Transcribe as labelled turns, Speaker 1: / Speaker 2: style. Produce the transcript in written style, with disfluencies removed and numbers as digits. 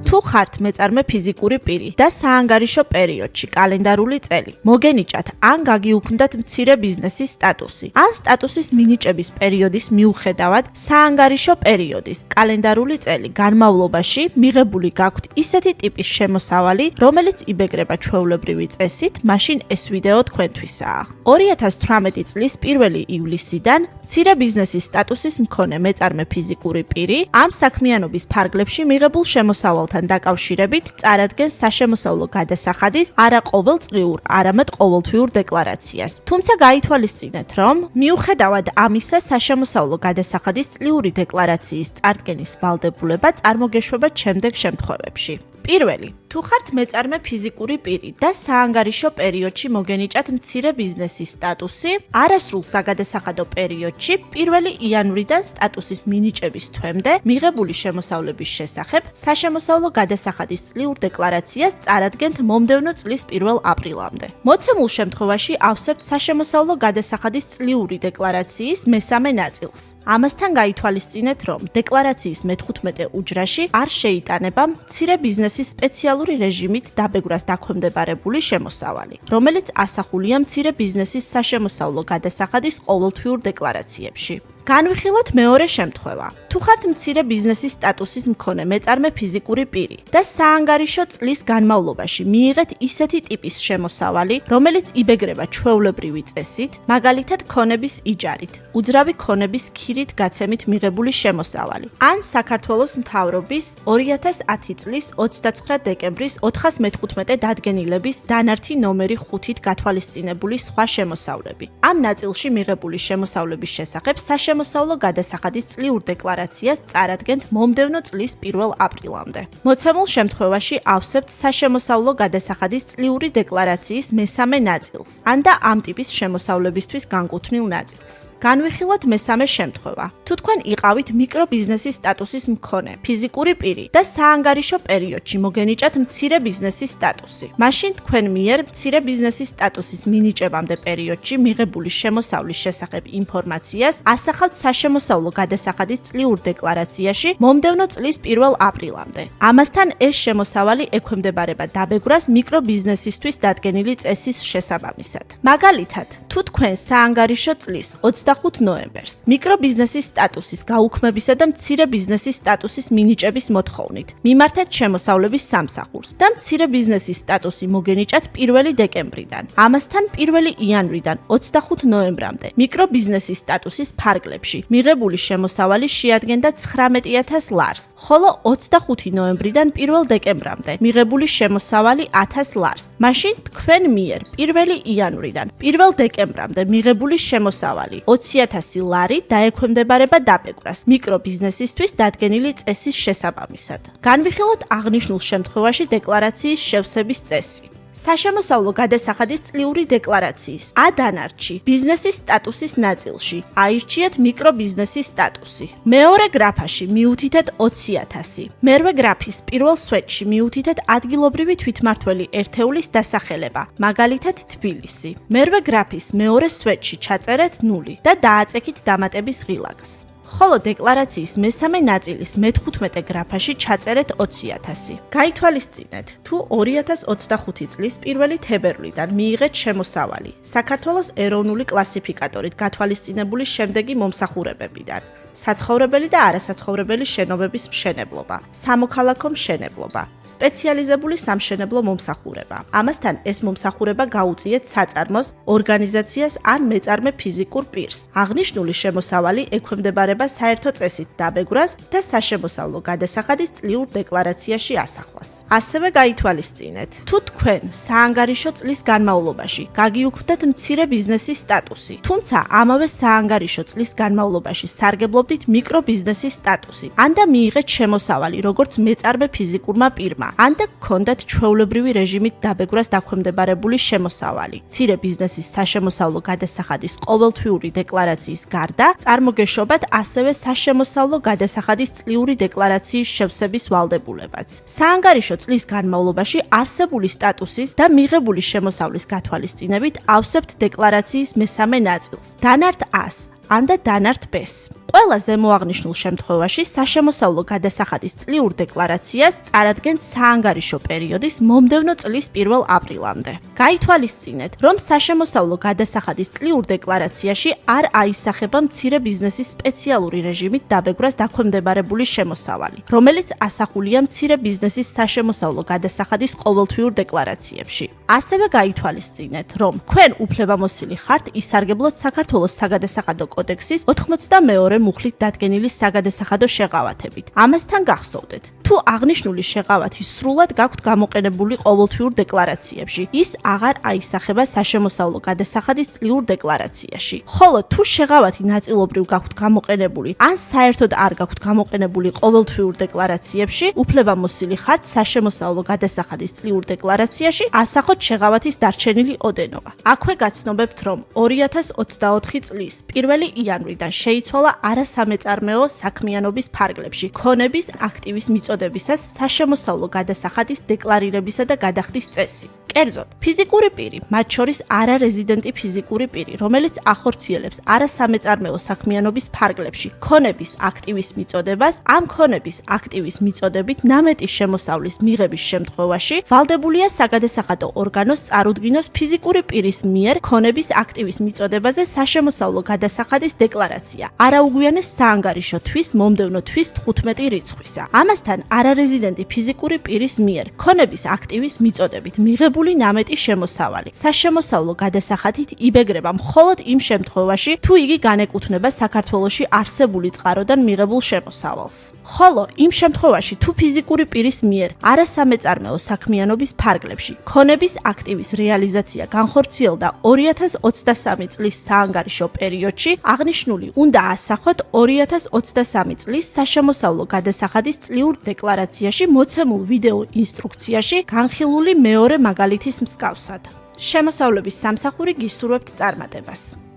Speaker 1: თუ ხართ მეწარმე ფიზიკური პირი და საანგარიშო პერიოდში კალენდარული წელი, მოგენიჭათ ან გაგიუქმდათ მცირე ბიზნესის სტატუსი. ან სტატუსის მინიჭების პერიოდის მიუხედავად საანგარიშო პერიოდის კალენდარული წელი განმავლობაში მიღებული გაქვთ ისეთი ტიპის შემოსავალი, რომელიც იბეგრება ჩვეულებრივი წესით, მაშინ ეს ვიდეო თქვენთვისაა. 2018 წლის 1 ივლისიდან მცირე ბიზნესის სტატუსის მქონე მეწარმე ფიზიკური პირი ამ საქმიანობის ფარგლებში მიღებულ შემოსავალთან დაკავშირებით წარადგენს საშემოსავლო გადასახადის არა ყოველწლიურ, არამედ ყოველთვიურ დეკლარაციას. თუმცა გაითვალისწინეთ, რომ მიუხედავად ამისა, საშემოსავლო გადასახადის წლიური დეკლარაციის წარდგენის ვალდებულება წარმოგეშვება შემდეგ შემთხვევებში. პირველი, თუ ხართ მეწარმე ფიზიკური პირი და საანგარიშო პერიოდში მოგენიჭათ მცირე ბიზნესის სტატუსი, არასრულ საგადასახადო პერიოდში 1 იანვრიდან სტატუსის მინიჭების თვემდე მიღებული შემოსავლების შესახებ საშემოსავლო გადასახადის წლიურ დეკლარაციას წარადგენთ მომდევნო წლის 1 აპრილამდე. მოცემულ შემთხვევაში ავსებთ საშემოსავლო გადასახადის წლიური დეკლარაციის მესამე ნაწილს. ამასთან გაითვალისწინეთ, რომ დეკლარაციის მე-15 უჯრაში არ შეიტანება მცირე ბიზნესის სპეციალური რეჟიმით დაბეგვრას დაქვემდებარებული შემოსავალი, რომელიც ასახულია მცირე ბიზნესის საშემოსავლო გადასახადის ყოველთვიურ დეკლარაციებში. განვიხილოთ მეორე შემთხვევა. თუ ხართ მცირე ბიზნესის სტატუსის მქონე მეწარმე ფიზიკური პირი და საანგარიშო წლის განმავლობაში მიიღეთ ისეთი ტიპის შემოსავალი, რომელიც იბეგრება ჩვეულებრივი წესით, მაგალითად ქონების იჯარით, უძრავი ქონების ქირით გაცემით მიღებული შემოსავალი, ან საქართველოს მთავრობის 2010 წლის 29 დეკემბრის 415 დადგენილების დანართი ნომერი 5-ით გათვალისწინებული სხვა შემოსავლები. ამ ნაწილში მიღებული შემოსავლების შესახებ საშემოსავლო გადასახადის წლიურ დეკლარაციას წარადგენთ მომდევნო წლის 1 აპრილამდე. მოცემულ შემთხვევაში ავსებთ საშემოსავლო გადასახადის წლიური დეკლარაციის მესამე ნაწილს, ან და ამ ტიპის შემოსავლებისთვის განკუთვნილ ნაწილს. განვიხილოთ მესამე შემთხვევა. თუ თქვენ იყავით მიკრობიზნესის სტატუსის მქონე ფიზიკური პირი და საანგარიშო პერიოდში მოგენიჭათ მცირე ბიზნესის სტატუსი, მაშინ თქვენ მიერ მცირე ბიზნესის სტატუსის მინიჭებამდე პერიოდში მიღებული შემოსავლის შესახებ ინფორმაციას ასახავთ საშემოსავლო გადასახადის წლიურ დეკლარაციაში მომდევნო წლის 1 აპრილამდე. ამასთან ეს შემოსავალი ექვემდებარება დაბეგვრას მიკრობიზნესისთვის დადგენილი წესის შესაბამისად. მაგალითად, თუ თქვენ საანგარიშო წლის 25 ნოემბერს მიკრობიზნესის სტატუსის გაუქმებისა და მცირე ბიზნესის სტატუსის მინიჭების მოთხოვნით მიმართეთ შემოსავლების სამსახურს და მცირე ბიზნესის სტატუსი მოგენიჭათ 1 დეკემბრიდან. ამასთან 1 იანვრიდან 25 ნოემბრამდე მიკრობიზნესის სტატუსის ფარგლებში მიღებული შემოსავალი შეადგენდა 19,000 ლარს, ხოლო 25 ნოემბრიდან 1 დეკემბრამდე მიღებული შემოსავალი 1000 ლარს. მაშინ თქვენ მიერ 1 იანვრიდან 1 დეკემბრამდე მიღებული შემოსავალი 20,000 ლარი დაექვემდებარება დაბეგვრას მიკრობიზნესისთვის დადგენილი წესის შესაბამისად. განვიხილოთ აღნიშნულ შემთხვევაში დეკლარაციის შევსების წესი. საშემოსავლო გადასახადის წლიური დეკლარაციის ადანარჩი ბიზნესის სტატუსის ნაწილში აირჩიეთ მიკრობიზნესის სტატუსი. მეორე გრაფაში მიუთითეთ 20,000. მერვე გრაფის პირველ სვეტში მიუთითეთ ადგილობრივი თვითმმართველი ერთეულის დასახელება, მაგალითად თბილისი. მერვე გრაფის მეორე სვეტში ჩაწერეთ 0 და დააწექით დამატების ღილაკს. ხოლო დეკლარაციის მესამე ნაწილის მე-15 გრაფაში ჩაწერეთ 20,000. გაითვალისწინეთ, თუ 2025 წლის 1 თებერვლიდან მიიღეთ შემოსავალი საქართველოს ეროვნული კლასიფიკატორით გათვალისწინებული შემდეგი მომსახურებებიდან: საცხოვრებელი და არასაცხოვრებელი შენობების მშენებლობა, სამოქალაქო მშენებლობა, სპეციალიზებული სამშენებლო მომსახურება. ამასთან ეს მომსახურება გაუწიეთ საწარმოს, ორგანიზაციას ან მეწარმე ფიზიკურ პირს. აღნიშნული შემოსავალი ექვემდებარება საერთო წესით დაბეგვრას და საშემოსავლო გადასახადის წლიურ დეკლარაციაში ასახვას. ასევე გაითვალისწინეთ, თუ თქვენ საანგარიშო წლის განმავლობაში გაგიუქმდათ მცირე ბიზნესის სტატუსი, თუმცა ამავე საანგარიშო წლის განმავლობაში სარგებლობდით მიკრობიზნესის სტატუსით, ან და მიიღეთ შემოსავალი როგორც მეწარმე ფიზიკურმა პირმა, ან და გქონდათ ჩვეულებრივი რეჟიმით დაბეგვრას დაქვემდებარებული შემოსავალი. მცირე ბიზნესის საშემოსავლო გადასახადის ყოველთვიური დეკლარაციის გარდა წარმოგეშვებათ ასევე საშემოსავლო გადასახადის წლიური დეკლარაციის შევსების ვალდებულებაც. საანგარიშო წლის განმავლობაში არსებული სტატუსის და მიღებული შემოსავლის გათვალისწინებით ავსებთ დეკლარაციის მესამე ნაწილს. დანართ 100 ან და დანართ ბეს. ყველა ზემოაღნიშნულ შემთხვევაში საშემოსავლო გადასახადის წლიურ დეკლარაციას წარადგენთ საანგარიშო პერიოდის მომდევნო წლის 1 აპრილამდე. გაითვალისწინეთ, რომ საშემოსავლო გადასახადის წლიურ დეკლარაციაში არ აისახება მცირე ბიზნესის სპეციალური რეჟიმით დაბეგვრას დაქვემდებარებული შემოსავალი, რომელიც ასახულია მცირე ბიზნესის საშემოსავლო გადასახადის ყოველთვიურ დეკლარაციებში. ასევე გაითვალისწინეთ, რომ თქვენ უფლებამოსილი ხართ ისარგებლოთ საქართველოს საგადასახადო კოდექსის 82 მუხლით დადგენილი საგადასახადო შეღავათებით. ამასთან გახსოვდეთ, თუ აღნიშნული შეღავათი სრულად გაქვთ გამოყენებული ყოველთვიურ დეკლარაციებში, ის აღარ აისახება საშემოსავლო გადასახადის წლიურ დეკლარაციაში. ხოლო თუ შეღავათი ნაწილობრივ გაქვთ გამოყენებული, ან საერთოდ არ გაქვთ გამოყენებული ყოველთვიურ დეკლარაციებში, უფლებამოსილი ხართ საშემოსავლო გადასახადის წლიურ დეკლარაციაში ასახოთ შეღავათის დარჩენილი ოდენობა. აქვე გაცნობებთ, რომ 2024 წლის 1 იანვრიდან შეიცვალა არასამეწარმეო საქმიანობის ფარგლებში ქონების აქტივის მიწოდებისას საშემოსავლო გადასახადის დეკლარირებისა და გადახდის წესი. კერძოდ, ფიზიკური პირი, მათ შორის არარეზიდენტი ფიზიკური პირი, რომელიც ახორციელებს არასამეწარმეო საქმიანობის ფარგლებში ქონების აქტივის მიწოდებას, ამ ქონების აქტივის მიწოდებით ნამეტის შემოსავლის მიღების შემთხვევაში ვალდებულია საგადასახადო ორგანოს წარუდგინოს ფიზიკური პირის მიერ ქონების აქტივის მიწოდებაზე საშემოსავლო გადასახადის დეკლარაცია. არაუგვიანეს საანგარიშო თვის მომდევნო თვის 15 რიცხვისა. ამასთან არარეზიდენტი ფიზიკური პირის მიერ ქონების აქტივის მიწოდებით მიღებული ნამეტი შემოსავალი საშემოსავლო გადასახადით იბეგრება მხოლოდ იმ შემთხვევაში, თუ იგი განეკუთვნება საქართველოში არსებული წყაროდან მიღებულ შემოსავალს. ხოლო იმ შემთხვევაში, თუ ფიზიკური პირის მიერ არასამეწარმეო საქმიანობის ფარგლებში ქონების აქტივის რეალიზაცია განხორციელდა 2023 წლის საანგარიშო პერიოდში, აღნიშნული უნდა ასახოთ 2023 წლის საშემოსავლო გადასახადის წლიურ დეკლარაციაში მოცემულ ვიდეო ინსტრუქციაში განხილული მეორე მაგალითის მსგავსად. შემოსავლების სამსახური გისურვებთ წარმატებას.